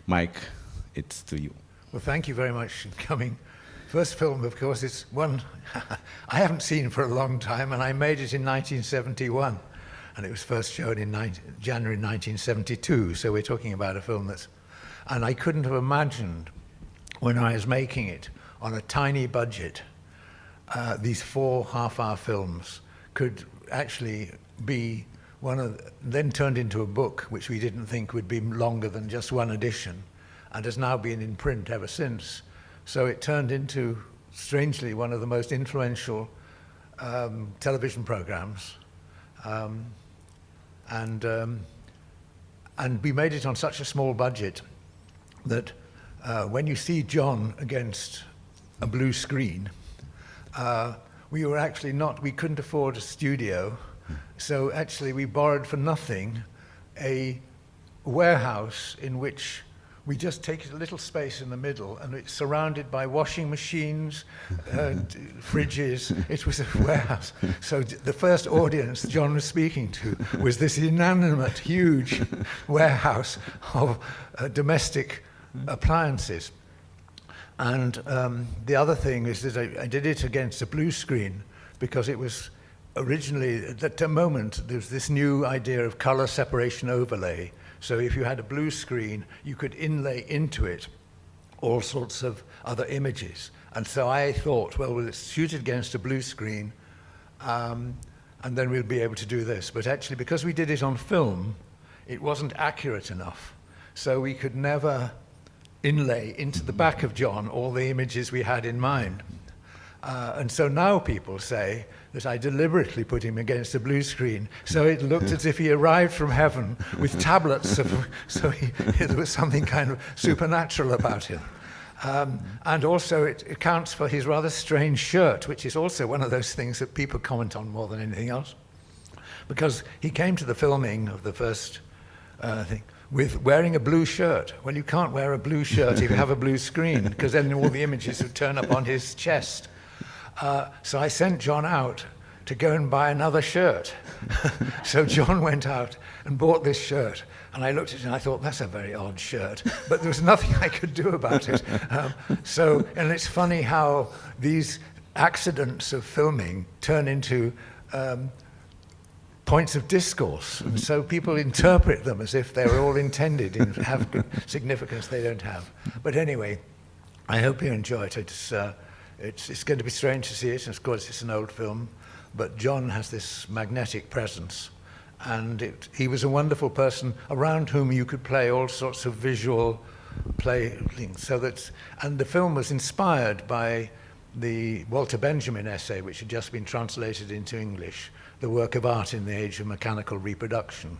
Mike, it's to you. Well, thank you very much for coming. First film, of course, is one I haven't seen for a long time, and I made it in 1971, and it was first shown in January 1972, so we're talking about a film that's... And I couldn't have imagined, when I was making it, on a tiny budget, these 4 half-hour films could actually be then turned into a book, which we didn't think would be longer than just one edition, and has now been in print ever since. So it turned into, strangely, one of the most influential television programs. And we made it on such a small budget that when you see John against a blue screen, we were actually we couldn't afford a studio, so actually we borrowed for nothing a warehouse in which we just take a little space in the middle, and it's surrounded by washing machines, fridges. It was a warehouse. So the first audience John was speaking to was this inanimate, huge warehouse of domestic appliances. And the other thing is that I did it against a blue screen because it was originally, at the moment, there's this new idea of color separation overlay. So if you had a blue screen, you could inlay into it all sorts of other images. And so I thought, well, let's shoot it against a blue screen, and then we'll be able to do this. But actually, because we did it on film, it wasn't accurate enough. So we could never inlay into the back of John all the images we had in mind. And so now people say that I deliberately put him against a blue screen, so it looked as if he arrived from heaven with tablets there was something kind of supernatural about him. And also it accounts for his rather strange shirt, which is also one of those things that people comment on more than anything else. Because he came to the filming of the first thing with wearing a blue shirt. Well, you can't wear a blue shirt if you have a blue screen, because then all the images would turn up on his chest. So I sent John out to go and buy another shirt. So John went out and bought this shirt, and I looked at it and I thought, that's a very odd shirt, but there was nothing I could do about it. And it's funny how these accidents of filming turn into points of discourse, and so people interpret them as if they're all intended and have significance they don't have. But anyway, I hope you enjoy it. It's going to be strange to see it, and of course it's an old film, but John has this magnetic presence, and he was a wonderful person around whom you could play all sorts of visual play things. And the film was inspired by the Walter Benjamin essay, which had just been translated into English, The Work of Art in the Age of Mechanical Reproduction.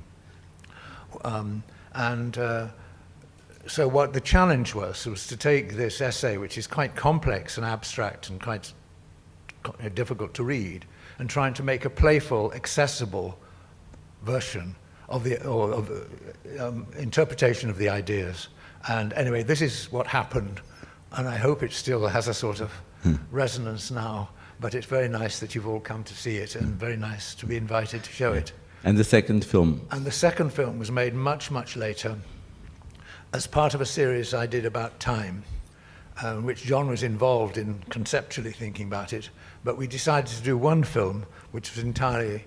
So what the challenge was to take this essay, which is quite complex and abstract and quite difficult to read, and trying to make a playful, accessible version of the interpretation of the ideas. And anyway, this is what happened, and I hope it still has a sort of resonance now. But it's very nice that you've all come to see it, and very nice to be invited to show it. And the second film? And the second film was made much, much later, as part of a series I did about time, which John was involved in conceptually thinking about it. But we decided to do one film, which was entirely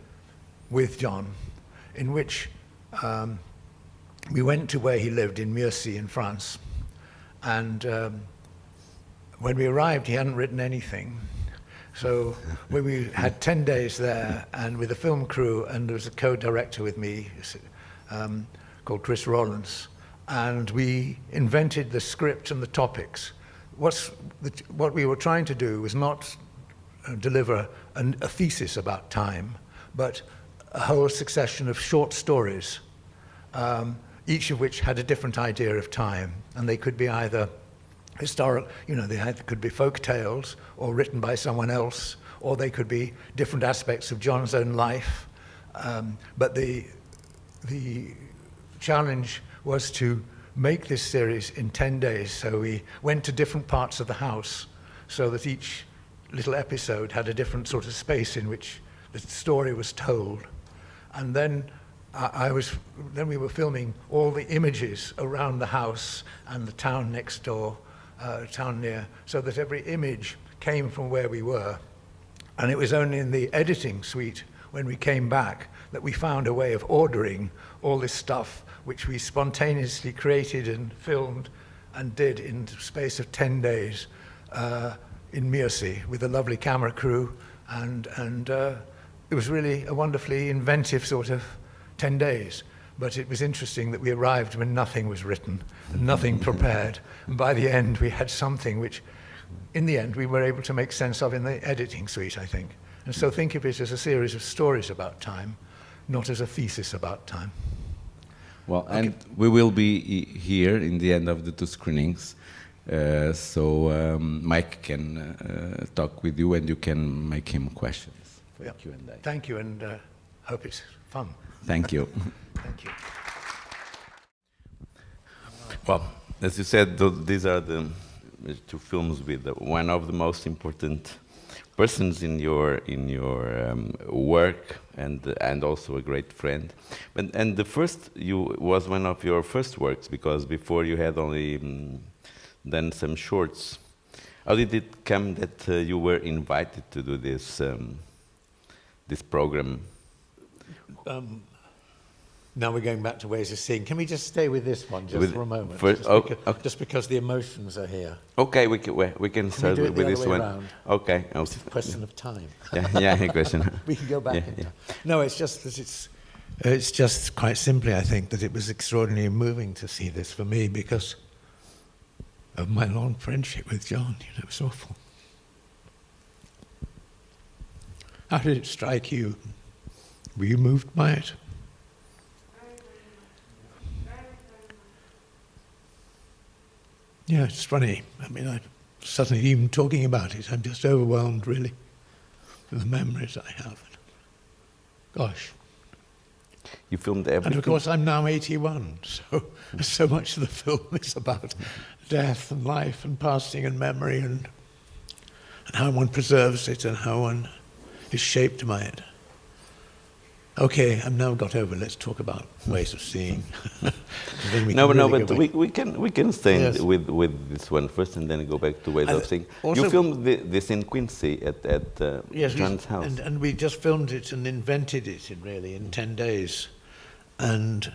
with John, in which we went to where he lived in Murcie in France. And when we arrived, he hadn't written anything. So when we had 10 days there, and with a film crew, and there was a co-director with me called Chris Rowlands, and we invented the script and the topics. What we were trying to do was not deliver a thesis about time, but a whole succession of short stories, each of which had a different idea of time, and they could be either historical, they could be folk tales or written by someone else, or they could be different aspects of John's own life. But the challenge was to make this series in 10 days. So we went to different parts of the house so that each little episode had a different sort of space in which the story was told. And then then we were filming all the images around the house and the town next door, town near, so that every image came from where we were. And it was only in the editing suite when we came back that we found a way of ordering all this stuff, which we spontaneously created and filmed and did in the space of 10 days in Mersey with a lovely camera crew. And it was really a wonderfully inventive sort of 10 days. But it was interesting that we arrived when nothing was written, and nothing prepared. And by the end, we had something which, in the end, we were able to make sense of in the editing suite, I think. And so think of it as a series of stories about time, not as a thesis about time. Well, and we will be here in the end of the 2 screenings, so Mike can talk with you and you can make him questions for the Q&A. Thank you, and hope it's fun. Thank you. Thank you. Well, as you said, these are the 2 films with one of the most important persons in your work, and also a great friend. And the first was one of your first works, because before you had only done some shorts. How did it come that you were invited to do this this program? Now we're going back to ways of seeing. Can we just stay with this one just for a moment? Just because the emotions are here. Okay, we can start do it with the this other way one. around? Okay. It's a question of time. Yeah, question. We can go back. Yeah. No, it's just that it's just quite simply, I think, that it was extraordinarily moving to see this for me because of my long friendship with John. You know, it was awful. How did it strike you? Were you moved by it? Yeah, it's funny. I mean, I suddenly, even talking about it, I'm just overwhelmed, really, with the memories I have. Gosh. You filmed everything. And of course, I'm now 81, so much of the film is about death and life and passing and memory and how one preserves it and how one is shaped by it. Okay, I've now got over. Let's talk about ways of seeing. We can stay Yes. with this one first, and then go back to ways of seeing. also- You filmed this in Quincy at John's house. And we just filmed it and invented it in 10 days. And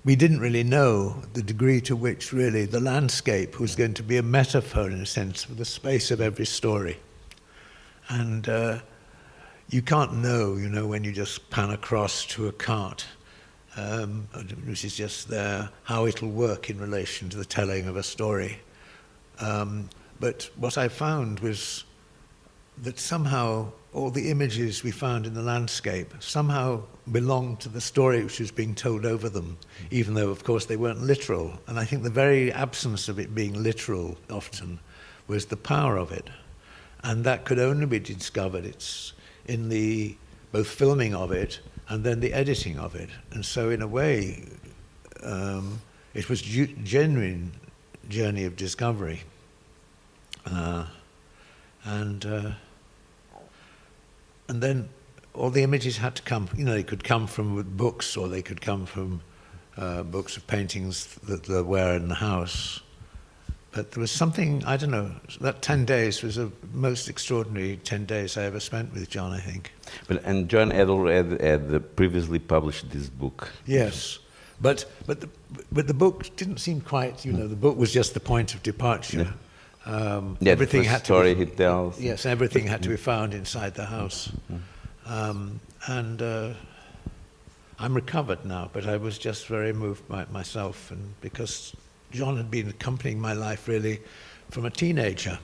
we didn't really know the degree to which really the landscape was going to be a metaphor, in a sense, for the space of every story. And you can't know, when you just pan across to a cart, which is just there, how it'll work in relation to the telling of a story. But what I found was that somehow all the images we found in the landscape somehow belonged to the story which was being told over them, even though, of course, they weren't literal. And I think the very absence of it being literal often was the power of it. And that could only be discovered in the both filming of it and then the editing of it. And so in a way, it was a genuine journey of discovery. And then all the images had to come, they could come from books, or they could come from books of paintings that there were in the house. But there was something, I don't know, that 10 days was the most extraordinary 10 days I ever spent with John, I think. And John had previously published this book. Yes, but the book didn't seem quite, the book was just the point of departure. Everything had story he tells. Yes, everything had to be found inside the house. I'm recovered now, but I was just very moved by it myself, and because John had been accompanying my life really from a teenager,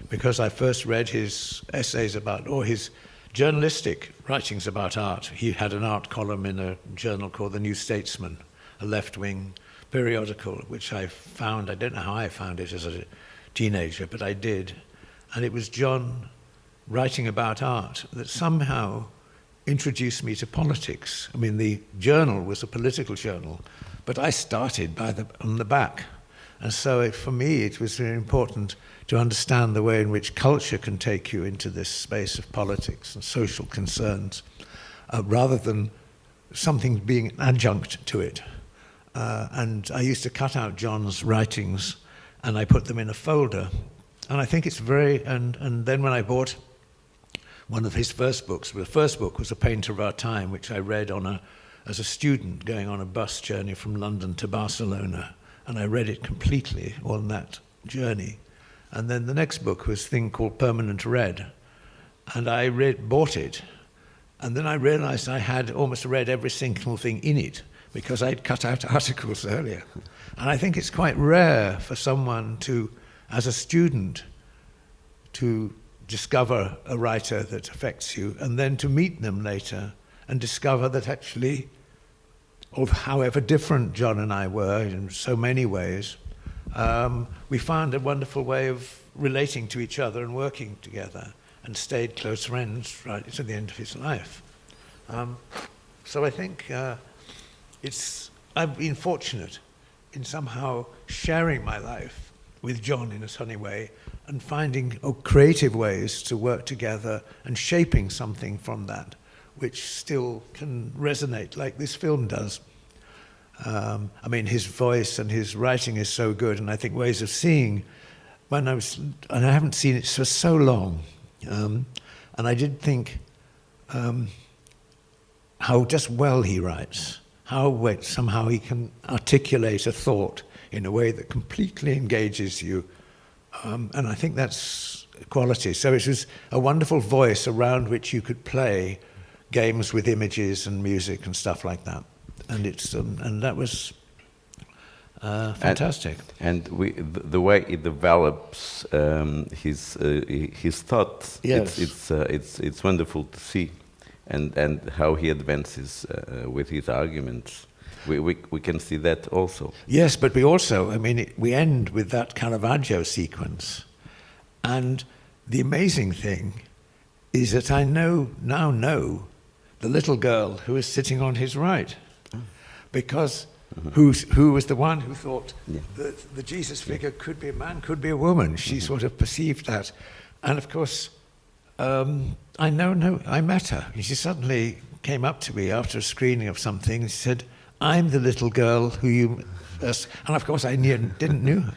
because I first read his essays or his journalistic writings about art. He had an art column in a journal called The New Statesman, a left-wing periodical, which I found, I don't know how I found it as a teenager, but I did. And it was John writing about art that somehow introduced me to politics. I mean, the journal was a political journal, but I started on the back. And so for me, it was very important to understand the way in which culture can take you into this space of politics and social concerns, rather than something being an adjunct to it. And I used to cut out John's writings and I put them in a folder. And I think it's and then when I bought one of his first books, the first book was A Painter of Our Time, which I read as a student going on a bus journey from London to Barcelona. And I read it completely on that journey. And then the next book was a thing called Permanent Red. And I bought it. And then I realized I had almost read every single thing in it because I'd cut out articles earlier. And I think it's quite rare for someone to, as a student, to discover a writer that affects you and then to meet them later and discover that actually, however different John and I were in so many ways, we found a wonderful way of relating to each other and working together and stayed close friends right to the end of his life. So I think I've been fortunate in somehow sharing my life with John in a sunny way and finding creative ways to work together and shaping something from that which still can resonate like this film does. I mean, his voice and his writing is so good, and I think Ways of Seeing, and I haven't seen it for so long, and I did think how just well he writes, how somehow he can articulate a thought in a way that completely engages you, and I think that's quality. So it was a wonderful voice around which you could play games with images and music and stuff like that. And and that was fantastic. And the way it develops his thoughts, yes. it's wonderful to see, and how he advances with his arguments. We can see that also. Yes, but we also, I mean, we end with that Caravaggio sequence, and the amazing thing is that I now know the little girl who is sitting on his right. Because who was the one who thought that the Jesus figure could be a man, could be a woman? She sort of perceived that. And of course, I met her. And she suddenly came up to me after a screening of something and she said, "I'm the little girl who you..." And of course, I didn't know her.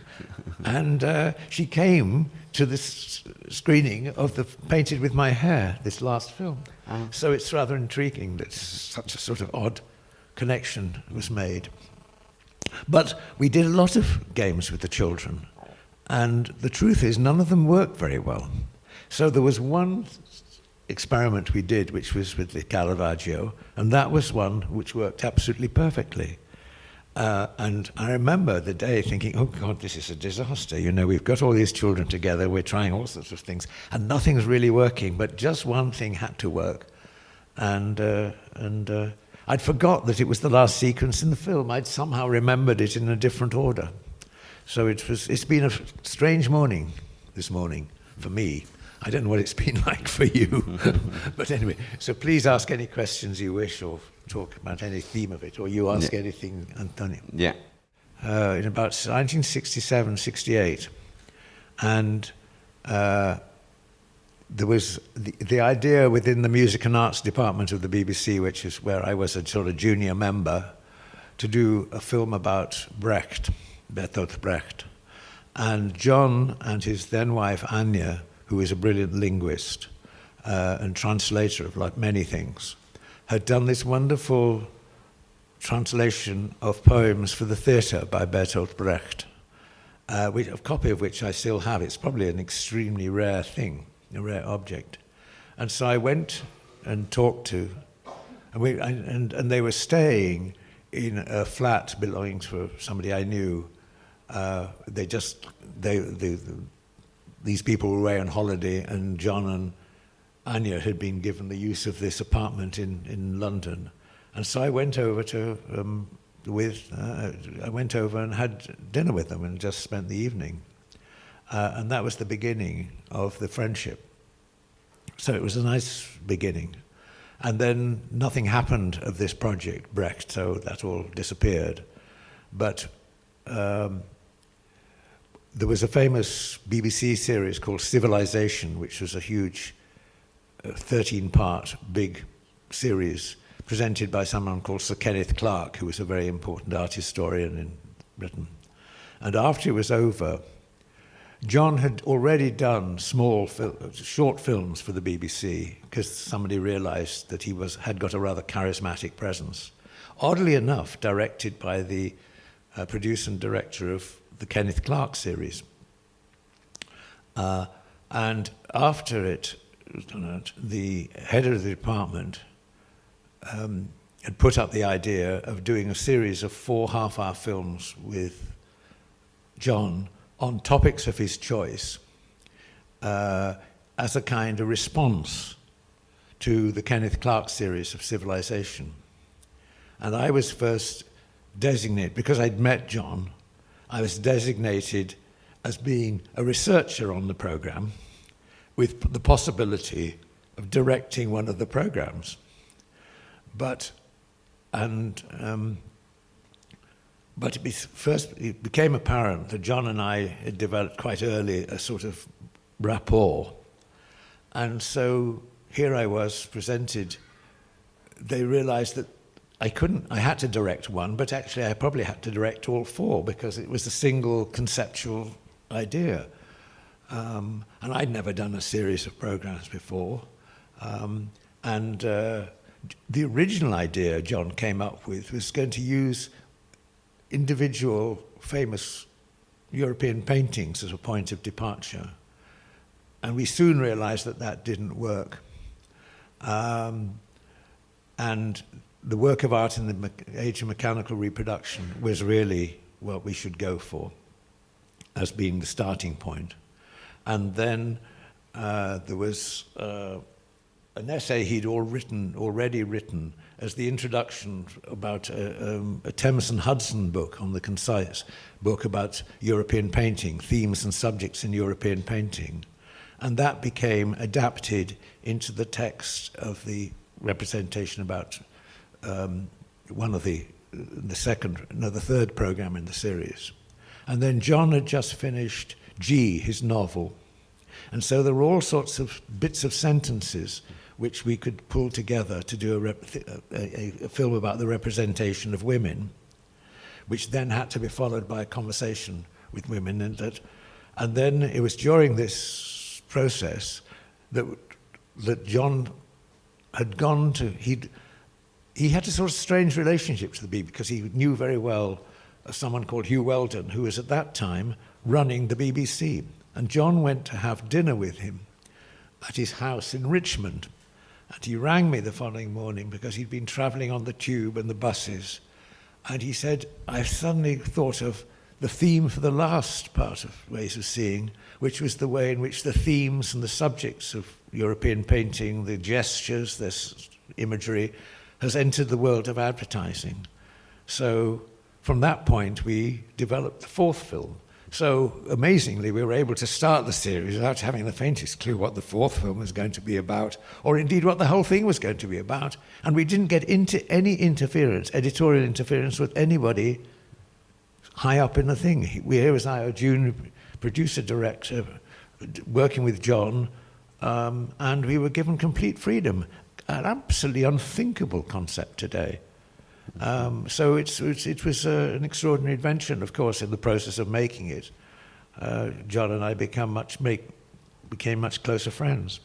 And she came to this screening of the Painted with My Hair, this last film. So it's rather intriguing that such a sort of odd connection was made. But we did a lot of games with the children, and the truth is none of them worked very well. So there was one experiment we did which was with the Caravaggio, and that was one which worked absolutely perfectly. And I remember the day thinking, oh God, this is a disaster. You know, we've got all these children together, we're trying all sorts of things, and nothing's really working, but just one thing had to work. And I'd forgot that it was the last sequence in the film. I'd somehow remembered it in a different order. So it's been a strange morning this morning for me. I don't know what it's been like for you. But anyway, so please ask any questions you wish or talk about any theme of it, or you ask anything, Antonio. Yeah. In about 1967, 68. And there was the idea within the Music and Arts department of the BBC, which is where I was a sort of junior member, to do a film about Brecht, Bertolt Brecht. And John and his then wife, Anya, who is a brilliant linguist and translator of like many things, had done this wonderful translation of poems for the theatre by Bertolt Brecht, a copy of which I still have. It's probably an extremely rare thing, a rare object. And so I went and talked to, and they were staying in a flat belonging to somebody I knew. These people were away on holiday, and John and Anya had been given the use of this apartment in London. And so I went over I went over and had dinner with them and just spent the evening. And that was the beginning of the friendship. So it was a nice beginning. And then nothing happened of this project, Brecht, so that all disappeared. But there was a famous BBC series called Civilization, which was a huge 13-part big series presented by someone called Sir Kenneth Clarke, who was a very important art historian in Britain. And after it was over, John had already done short films for the BBC because somebody realized that he had got a rather charismatic presence. Oddly enough, directed by the producer and director of the Kenneth Clarke series. And after it, the head of the department had put up the idea of doing a series of 4 half-hour films with John on topics of his choice as a kind of response to the Kenneth Clarke series of Civilization. And I was first designated, because I'd met John, I was designated as being a researcher on the program with the possibility of directing one of the programs. But it became apparent that John and I had developed quite early a sort of rapport. And so here I was presented. They realized that I had to direct one, but actually I probably had to direct all 4 because it was a single conceptual idea. And I'd never done a series of programs before. The original idea John came up with was going to use individual famous European paintings as a point of departure. And we soon realized that that didn't work. And the work of art in the age of mechanical reproduction was really what we should go for as being the starting point. And then there was an essay he'd already written as the introduction about a Thames and Hudson book on the concise book about European painting, themes and subjects in European painting. And that became adapted into the text of the representation about the third program in the series. And then John had just finished G, his novel. And so there were all sorts of bits of sentences which we could pull together to do a film about the representation of women, which then had to be followed by a conversation with women. And then it was during this process that John had gone to, he had a sort of strange relationship to the BBC because he knew very well someone called Hugh Weldon, who was at that time running the BBC. And John went to have dinner with him at his house in Richmond. And he rang me the following morning because he'd been travelling on the tube and the buses. And he said, I've suddenly thought of the theme for the last part of Ways of Seeing, which was the way in which the themes and the subjects of European painting, the gestures, this imagery, has entered the world of advertising. So from that point, we developed the 4th film. So amazingly, we were able to start the series without having the faintest clue what the 4th film was going to be about, or indeed what the whole thing was going to be about. And we didn't get into any editorial interference with anybody high up in the thing. Here was our junior producer-director working with John, and we were given complete freedom. An absolutely unthinkable concept today. So it was an extraordinary adventure, and of course, in the process of making it, John and I became much closer friends.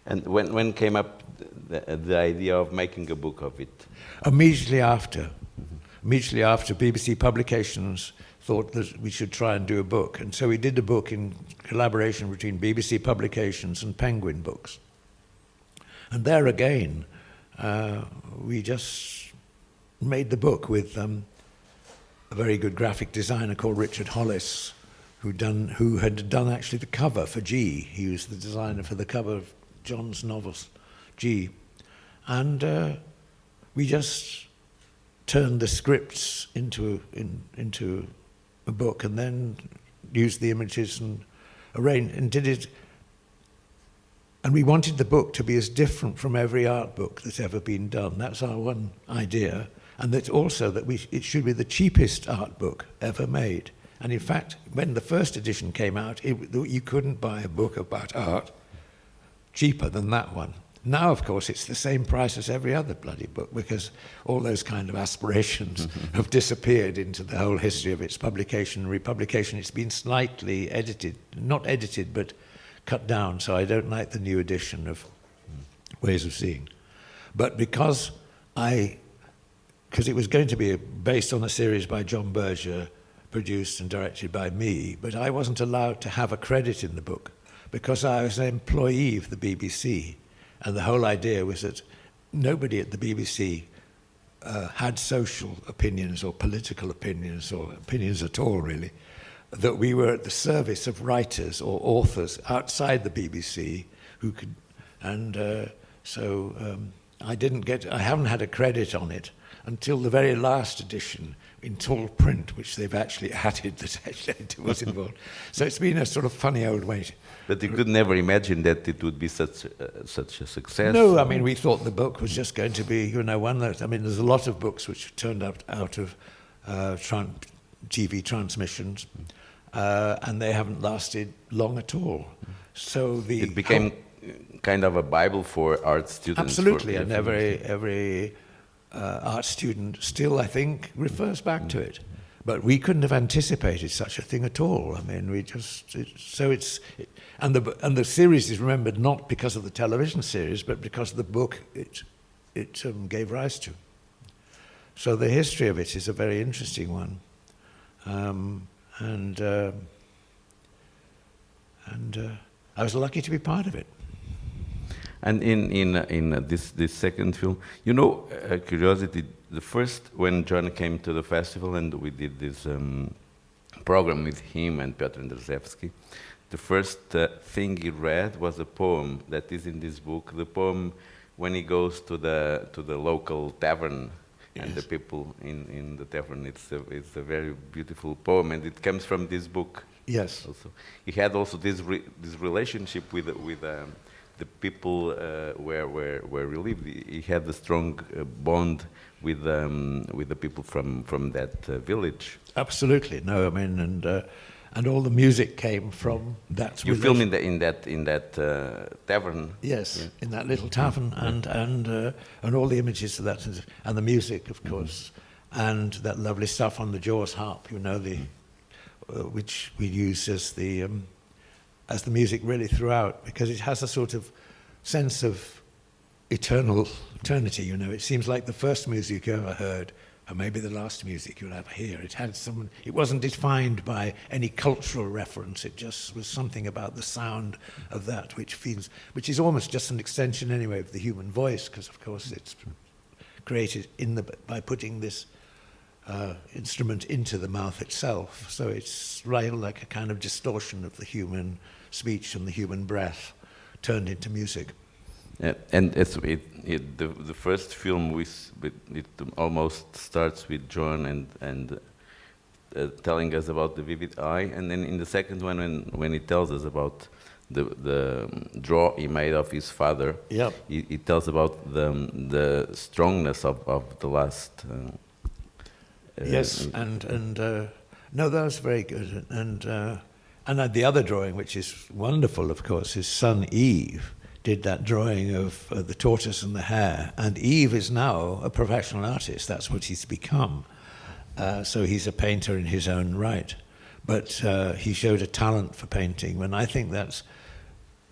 And when came up the idea of making a book of it? Immediately after. Immediately after, BBC Publications thought that we should try and do a book. And so we did the book in collaboration between BBC Publications and Penguin Books. And there again, we just made the book with a very good graphic designer called Richard Hollis, who had done actually the cover for G. He was the designer for the cover of John's novels, G. And we just turned the scripts into a book and then used the images and arranged and did it. And we wanted the book to be as different from every art book that's ever been done. That's our one idea. And that also that it should be the cheapest art book ever made. And in fact, when the first edition came out, you couldn't buy a book about art cheaper than that one. Now, of course, it's the same price as every other bloody book because all those kind of aspirations have disappeared into the whole history of its publication and republication. It's been slightly edited, not edited, but cut down, so I don't like the new edition of Ways of Seeing. But because it was going to be based on a series by John Berger, produced and directed by me, but I wasn't allowed to have a credit in the book because I was an employee of the BBC. And the whole idea was that nobody at the BBC had social opinions or political opinions or opinions at all, really, that we were at the service of writers or authors outside the BBC who could, and I haven't had a credit on it until the very last edition in tall print, which they've actually added that actually was involved. So it's been a sort of funny old way. But you could never imagine that it would be such a success. No, I mean, we thought the book was just going to be, one that, I mean, there's a lot of books which turned out of TV transmissions, and they haven't lasted long at all. So it became kind of a Bible for art students. Absolutely, and every art student still, I think, refers back to it. But we couldn't have anticipated such a thing at all. I mean, and the series is remembered not because of the television series, but because of the book it gave rise to. So the history of it is a very interesting one, and I was lucky to be part of it. And in this second film, curiosity. The first, when John came to the festival and we did this program with him and Piotr Andrzejewski, the first thing he read was a poem that is in this book. The poem when he goes to the local tavern, yes, and the people in the tavern. It's a very beautiful poem, and it comes from this book. Yes. Also, he had also this relationship with the people where we lived. He had a strong bond with the people from that village. Absolutely, no, I mean, and all the music came from that. You film in that tavern. Yes, yeah, in that little tavern, and all the images of that, and the music, of course, and that lovely stuff on the Jaws harp. Which we use as the music really throughout, because it has a sort of sense of eternity. It seems like the first music you ever heard, or maybe the last music you'll ever hear. It wasn't defined by any cultural reference. It just was something about the sound of that which is almost just an extension anyway of the human voice, because of course it's created by putting this instrument into the mouth itself. So it's right like a kind of distortion of the human speech and the human breath turned into music. And the first film it almost starts with John and telling us about the vivid eye, and then in the second one when he tells us about the draw he made of his father, yep, he tells about the strongness of the last. Yes, and no, that was very good, and the other drawing, which is wonderful, of course, his son Yves did that drawing of the tortoise and the hare, and Yves is now a professional artist. That's what he's become. So he's a painter in his own right, but he showed a talent for painting, and I think that's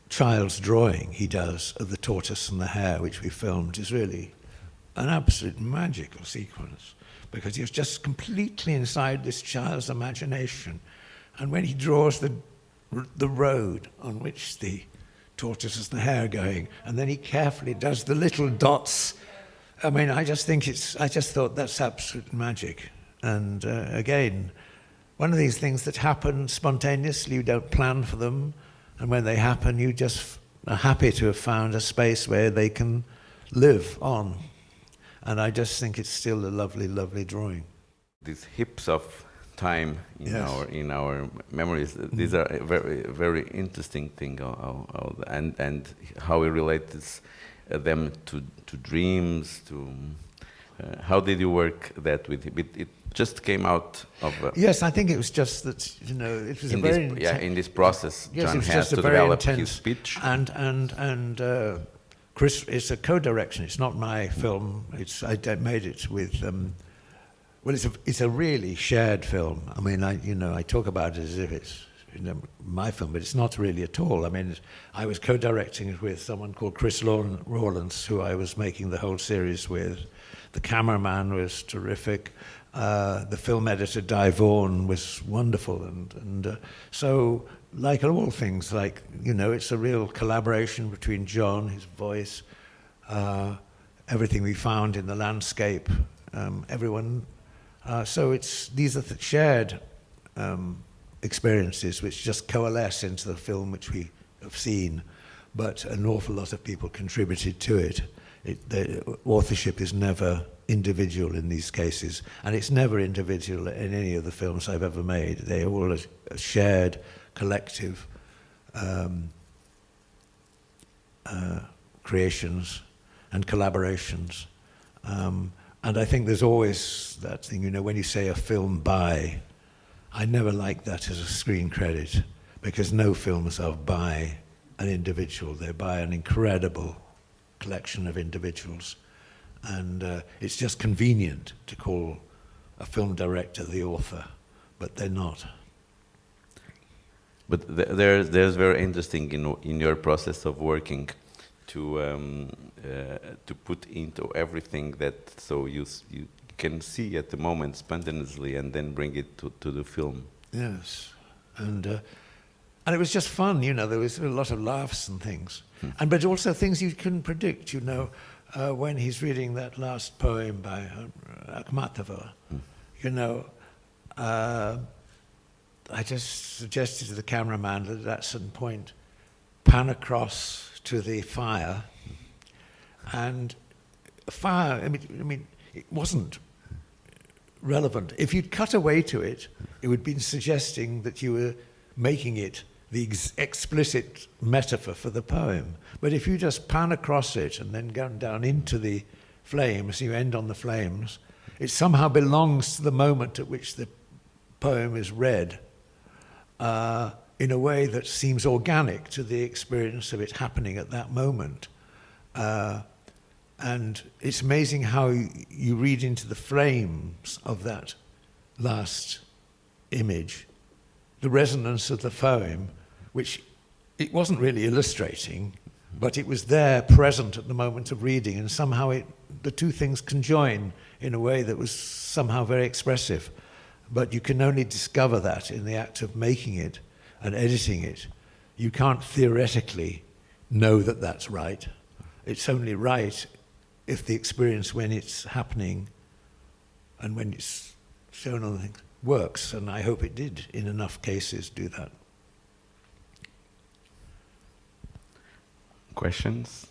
child's drawing he does of the tortoise and the hare, which we filmed, is really an absolute magical sequence, because he's just completely inside this child's imagination. And when he draws the road on which the tortoise and the hare are going, and then he carefully does the little dots. I mean, I just thought that's absolute magic. And again, one of these things that happen spontaneously, you don't plan for them, and when they happen, you just are happy to have found a space where they can live on. And I just think it's still a lovely, lovely drawing. These hips of time in yes, in our memories, these are a very, very interesting thing, and how we relate them to dreams. How did you work that with him? It just came out of. Yes, I think it was just that it was in this process. Yes, John it was had just to a very develop intense his speech. and Chris, it's a co-direction. It's not my film. I made it with. Well, it's a really shared film. I mean, I talk about it as if it's my film, but it's not really at all. I mean, I was co-directing it with someone called Chris Rawlins, who I was making the whole series with. The cameraman was terrific. The film editor, Di Vaughan, was wonderful. And so, like all things, it's a real collaboration between John, his voice, everything we found in the landscape, everyone. So these are shared experiences which just coalesce into the film which we have seen, but an awful lot of people contributed to it. The authorship is never individual in these cases, and it's never individual in any of the films I've ever made. They're all a shared, collective creations and collaborations. And I think there's always that thing, when you say a film by, I never like that as a screen credit, because no films are by an individual. They're by an incredible collection of individuals. And it's just convenient to call a film director the author, but they're not. But there's very interesting in your process of working to put into everything that so you can see at the moment spontaneously and then bring it to the film. Yes, and it was just fun. There was a lot of laughs and things, but also things you couldn't predict. When he's reading that last poem by Akhmatova, I just suggested to the cameraman that at some point pan across to the fire, and fire. I mean, it wasn't relevant. If you'd cut away to it, it would be suggesting that you were making it the explicit metaphor for the poem. But if you just pan across it and then go down into the flames, you end on the flames, it somehow belongs to the moment at which the poem is read in a way that seems organic to the experience of it happening at that moment. And it's amazing how you read into the frames of that last image the resonance of the poem, which it wasn't really illustrating, but it was there present at the moment of reading, and somehow the two things conjoin in a way that was somehow very expressive. But you can only discover that in the act of making it and editing it. You can't theoretically know that that's right. It's only right if the experience when it's happening and when it's shown on the thing works, and I hope it did in enough cases do that. Questions?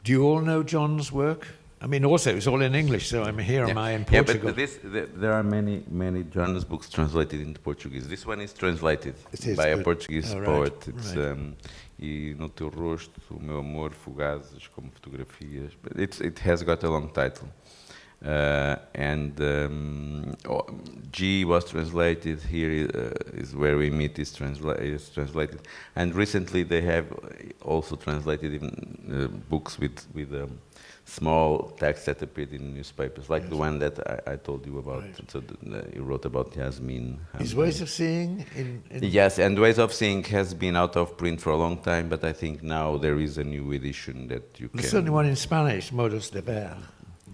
Do you all know John's work? I mean, also it's all in English, so I'm here. Am I in Portugal? Yeah, but there are many John's books translated into Portuguese. This one is translated by a Portuguese poet. It's E no teu rosto, o meu amor, fugazes como fotografias. But it has got a long title. G was translated. Here is Where We Meet is translated. And recently they have also translated even books with small text that appeared in newspapers, like the one that I told you about. Right. So you wrote about Yasmin. His Ways of Seeing? Yes, and Ways of Seeing has been out of print for a long time, but I think now there is a new edition that you can... There's certainly one in Spanish, Modos de Ver.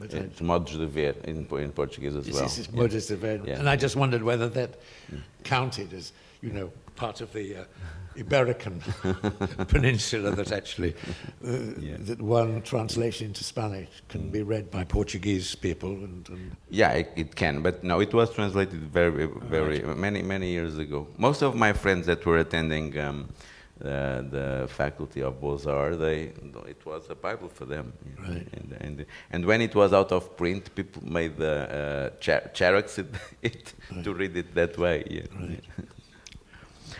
It's Modos de Ver in Portuguese as well. It's Modos de Ver. Yeah. And I just wondered whether that counted as, part of the Iberican peninsula that actually, that one translation into Spanish can be read by Portuguese people. Yeah, it can, but no, it was translated very many years ago. Most of my friends that were attending the faculty of Beaux-Arts, it was a Bible for them. Right. And when it was out of print, people made the xerox it to read it that way. Yeah. Right.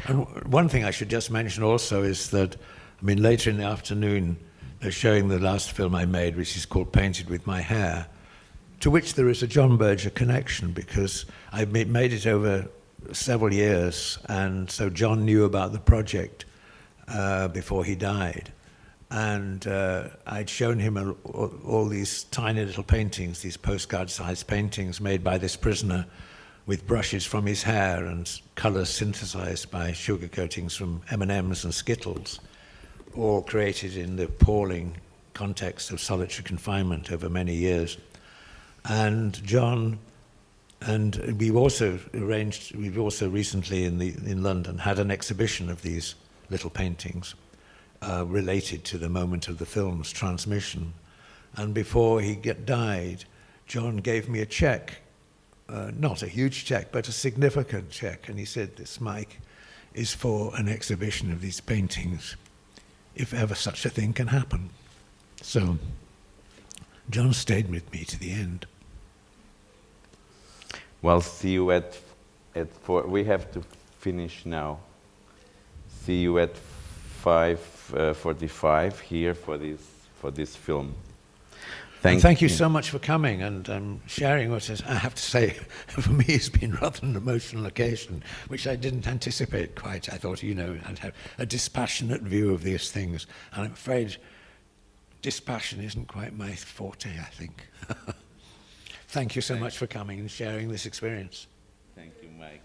And one thing I should just mention also is that, later in the afternoon, they're showing the last film I made, which is called Painted with My Hair, to which there is a John Berger connection, because I made it over several years, and so John knew about the project before he died. And I'd shown him all these tiny little paintings, these postcard-sized paintings made by this prisoner with brushes from his hair and colours synthesized by sugar coatings from M&Ms and Skittles, all created in the appalling context of solitary confinement over many years. And John, and we've also recently in London had an exhibition of these little paintings related to the moment of the film's transmission. And before he died, John gave me a check, not a huge check, but a significant check. And he said, "This, Mike, is for an exhibition of these paintings, if ever such a thing can happen." So John stayed with me to the end. Well, see you at 4. We have to finish now. See you at 5:45 here for this film. Thank you so much for coming and sharing what is, I have to say, for me it's been rather an emotional occasion, which I didn't anticipate quite. I thought, I'd have a dispassionate view of these things, and I'm afraid dispassion isn't quite my forte, I think. Thank you so much for coming and sharing this experience. Thank you, Mike.